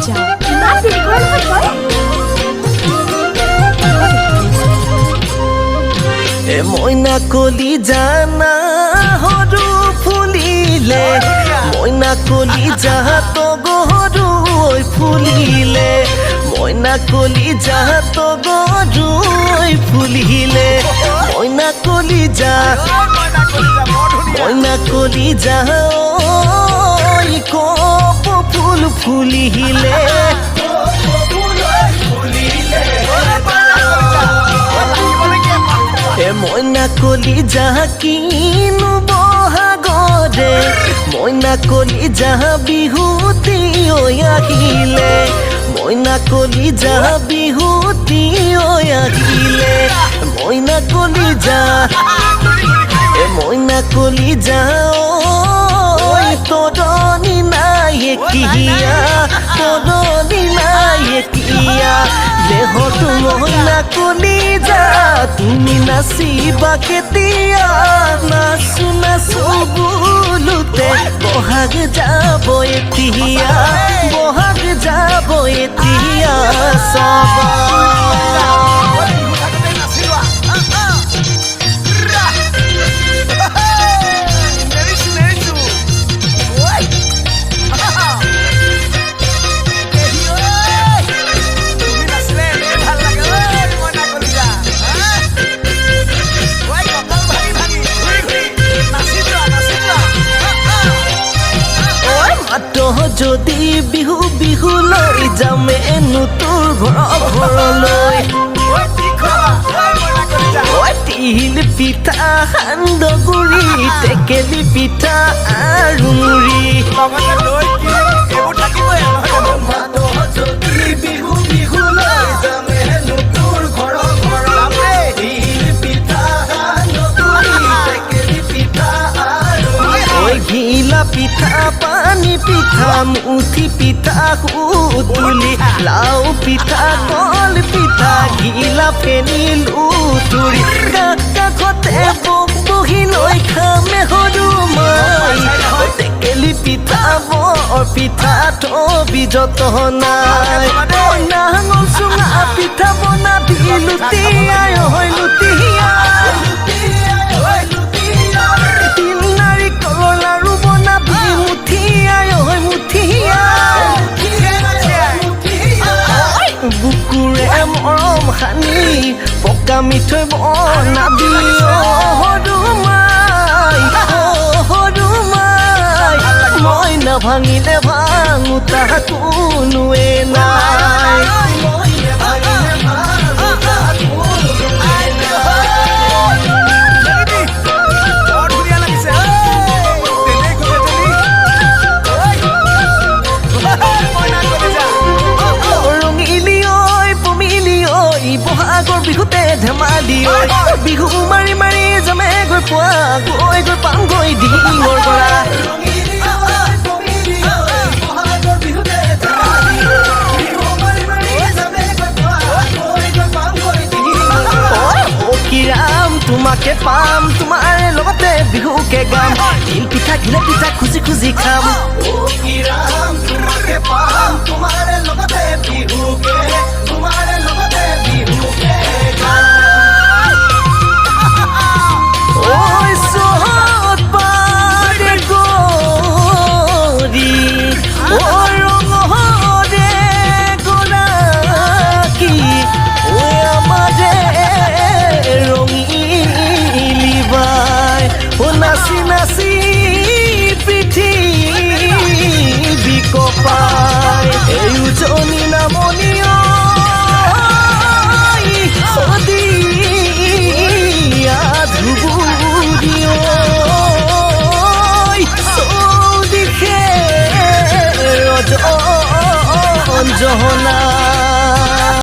যাওঁ ইমান দীঘল হৈ মইনা কলি জানা সৰু ফুলিলে মইনা কলি জাত গৰুই ফুলিলে মইনা কলি জাত গৰুই ফুলিলে মইনা কলি যা কপ ফুল ফুলিলে মইনা কলি যাহা কিনো বহাগৰে মইনা কলি যাহা বিহুতি আহিলে মইনা কলি যাহা বিহুতি আহিলে মইনা কলি যা মইনা কলি যা তৰণি নাই কিয়া তৰণি নাই কিয়া দেহত মইনা কলি যা তুমি নাচিবা কেতিয়া নাচো নাচো বোলোতে বহাগ যাব এতিয়া বহাগ যাব এতিয়া সবা যদি বিহু বিহু লৈ যামে এনো তোৰ ঘৰলৈ তিল পিঠা সান্দগুৰি টেকেলি পিঠা আৰু মুড়ি যদি বিহু বিহু লৈ যামে এনো তোৰ ঘৰলৈ তিল পিঠা সান্দগুৰি টেকেলি পিঠা আৰু ঘিলা পিঠা পানী পিঠা মুঠি পিঠা সুতুলি লাও পিঠা কল পিঠা ঘিলা ফেনি লুতুৰি কাষতে বহি লৈ খামে সৰু মাই টেকেলি পিঠা বৰ পিঠা থবি যতনাই নাঙল চুঙা পিঠা বনাবি লুটিয়াই হয় লুটিয়াই তিল নাৰিকলৰ লাৰু বনাবি মুঠিয়াই হয় মুঠিয়াই বুকুৰে মৰম সানি পকা মিঠৈ বনাবি সৰু মাই মই নাভাঙিলে ভাঙো তাহ কোনোৱে নাই বহাগৰ বিহুতে ধেমালি বিহু মাৰি মাৰি যামে গৈ পোৱা গৈ গৈ পামগৈ ডিঙৰ পৰা কিৰাম তোমাকে পাম তোমাৰ লগতে বিহুকে গাম তিল পিঠা ঘিলা পিঠা খুজি খুজি খাম কিৰাম তোমাকে পাম তোমাৰ লগতে বিহুকে তোমাৰ লগতে বিহুকে ঐ সোহত পাৰে গৰি ঐ ৰঙৰে গৰাকী ঐ আমাৰে ৰঙিলিবাই ও নাচি নাচি পৃথিৱী কপাই এই উজনি নামনি চৌদিশে ৰজনা